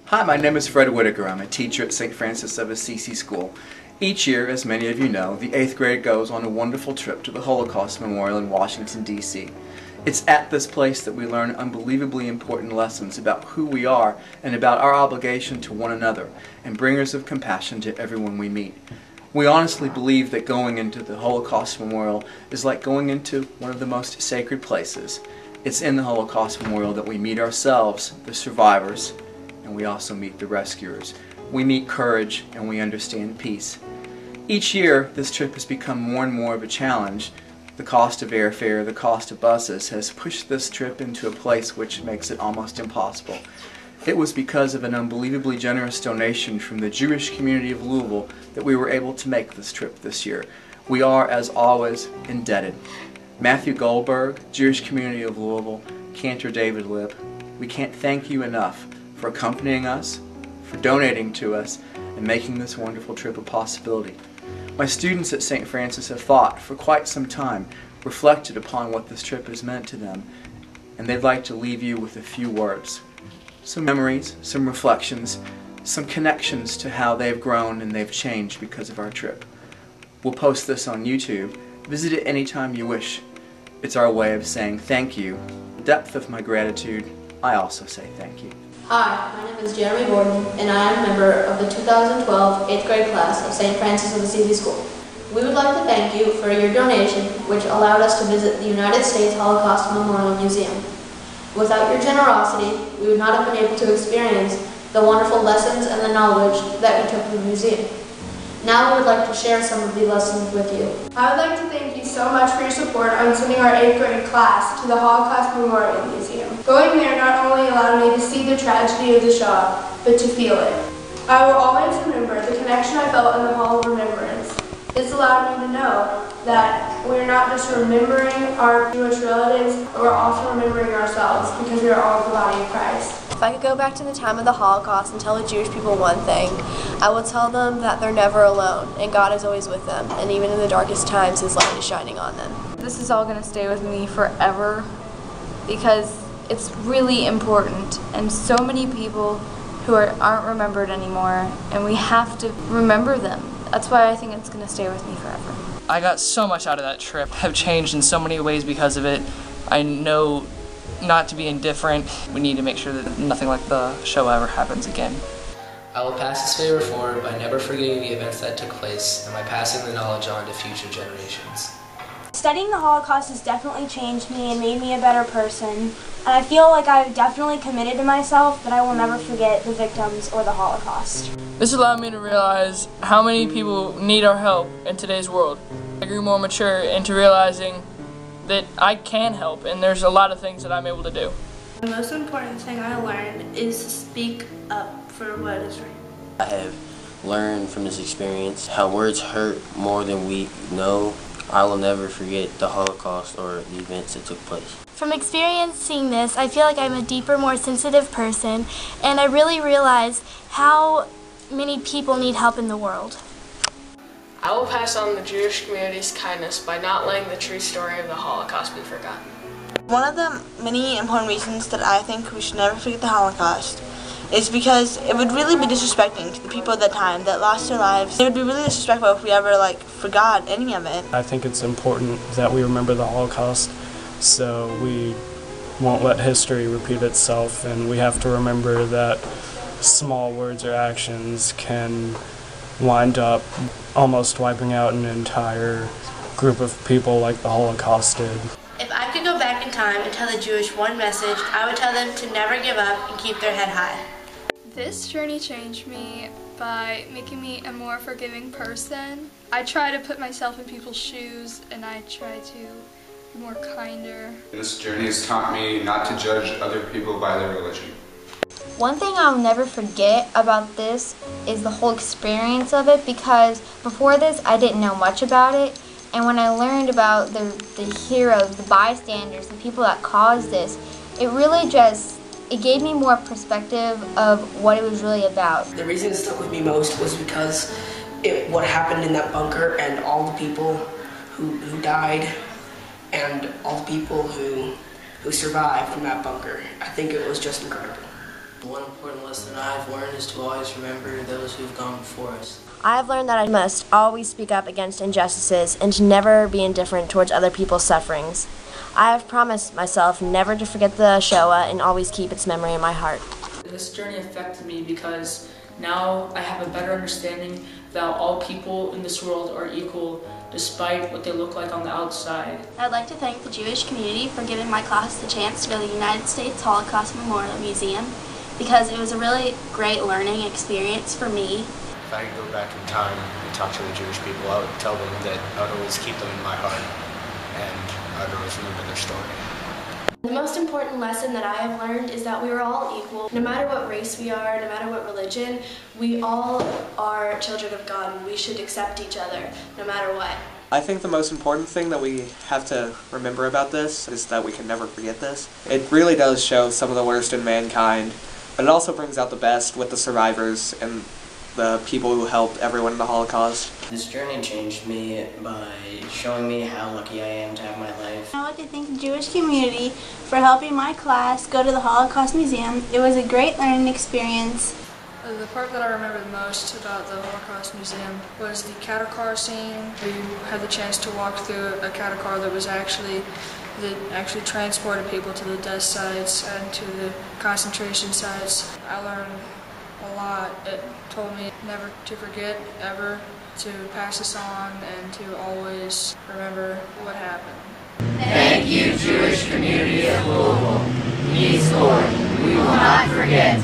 Hi, my name is Fred Whitaker. I'm a teacher at St. Francis of Assisi School. Each year, as many of you know, the 8th grade goes on a wonderful trip to the Holocaust Memorial in Washington, D.C. It's at this place that we learn unbelievably important lessons about who we are and about our obligation to one another and bringers of compassion to everyone we meet. We honestly believe that going into the Holocaust Memorial is like going into one of the most sacred places. It's in the Holocaust Memorial that we meet ourselves, the survivors, and we also meet the rescuers. We meet courage and we understand peace. Each year, this trip has become more and more of a challenge. The cost of airfare, the cost of buses has pushed this trip into a place which makes it almost impossible. It was because of an unbelievably generous donation from the Jewish community of Louisville that we were able to make this trip this year. We are, as always, indebted. Matthew Goldberg, Jewish community of Louisville, Cantor Lipp, we can't thank you enough for accompanying us, for donating to us, and making this wonderful trip a possibility. My students at St. Francis have thought for quite some time, reflected upon what this trip has meant to them, and they'd like to leave you with a few words. Some memories, some reflections, some connections to how they've grown and they've changed because of our trip. We'll post this on YouTube. Visit it anytime you wish. It's our way of saying thank you. The depth of my gratitude, I also say thank you. Hi, my name is Jeremy Gordon, and I am a member of the 2012 8th grade class of St. Francis of Assisi School. We would like to thank you for your donation, which allowed us to visit the United States Holocaust Memorial Museum. Without your generosity, we would not have been able to experience the wonderful lessons and the knowledge that we took from the museum. Now we would like to share some of the lessons with you. I would like to thank you so much for your support on sending our 8th grade class to the Holocaust Memorial Museum. Going there not only allowed me to see the tragedy of the Shoah, but to feel it. I will always remember the connection I felt in the Hall of Remembrance. This allowed me to know that we're not just remembering our Jewish relatives, but we're also remembering ourselves because we are all the body of Christ. If I could go back to the time of the Holocaust and tell the Jewish people one thing, I would tell them that they're never alone and God is always with them, and even in the darkest times His light is shining on them. This is all going to stay with me forever because it's really important, and so many people who aren't remembered anymore, and we have to remember them. That's why I think it's going to stay with me forever. I got so much out of that trip. I've changed in so many ways because of it. I know not to be indifferent. We need to make sure that nothing like the show ever happens again. I will pass this favor forward by never forgetting the events that took place and by passing the knowledge on to future generations. Studying the Holocaust has definitely changed me and made me a better person, and I feel like I've definitely committed to myself that I will never forget the victims or the Holocaust. This allowed me to realize how many people need our help in today's world. I grew more mature into realizing that I can help, and there's a lot of things that I'm able to do. The most important thing I learned is to speak up for what is right. I have learned from this experience how words hurt more than we know. I will never forget the Holocaust or the events that took place. From experiencing this, I feel like I'm a deeper, more sensitive person, and I really realize how many people need help in the world. I will pass on the Jewish community's kindness by not letting the true story of the Holocaust be forgotten. One of the many important reasons that I think we should never forget the Holocaust is because it would really be disrespecting to the people at that time that lost their lives. It would be really disrespectful if we ever forgot any of it. I think it's important that we remember the Holocaust so we won't let history repeat itself, and we have to remember that small words or actions can wind up almost wiping out an entire group of people like the Holocaust did. If I could go back in time and tell the Jewish one message, I would tell them to never give up and keep their head high. This journey changed me by making me a more forgiving person. I try to put myself in people's shoes, and I try to be more kinder. This journey has taught me not to judge other people by their religion. One thing I'll never forget about this is the whole experience of it, because before this I didn't know much about it, and when I learned about the heroes, the bystanders, the people that caused this, it really it gave me more perspective of what it was really about. The reason it stuck with me most was because what happened in that bunker and all the people who died and all the people who survived from that bunker. I think it was just incredible. One important lesson I've learned is to always remember those who've gone before us. I have learned that I must always speak up against injustices and to never be indifferent towards other people's sufferings. I have promised myself never to forget the Shoah and always keep its memory in my heart. This journey affected me because now I have a better understanding that all people in this world are equal despite what they look like on the outside. I'd like to thank the Jewish community for giving my class the chance to go to the United States Holocaust Memorial Museum because it was a really great learning experience for me. If I could go back in time and talk to the Jewish people, I would tell them that I would always keep them in my heart and I would always remember their story. The most important lesson that I have learned is that we are all equal. No matter what race we are, no matter what religion, we all are children of God and we should accept each other no matter what. I think the most important thing that we have to remember about this is that we can never forget this. It really does show some of the worst in mankind, but it also brings out the best with the survivors and the people who helped everyone in the Holocaust. This journey changed me by showing me how lucky I am to have my life. I would like to thank the Jewish community for helping my class go to the Holocaust Museum. It was a great learning experience. The part that I remember the most about the Holocaust Museum was the cattle car scene. We had the chance to walk through a cattle car that actually transported people to the death sites and to the concentration sites. I learned a lot. It told me never to forget, ever, to pass this on, and to always remember what happened. Thank you, Jewish community of Louisville. Please, Lord, we will not forget.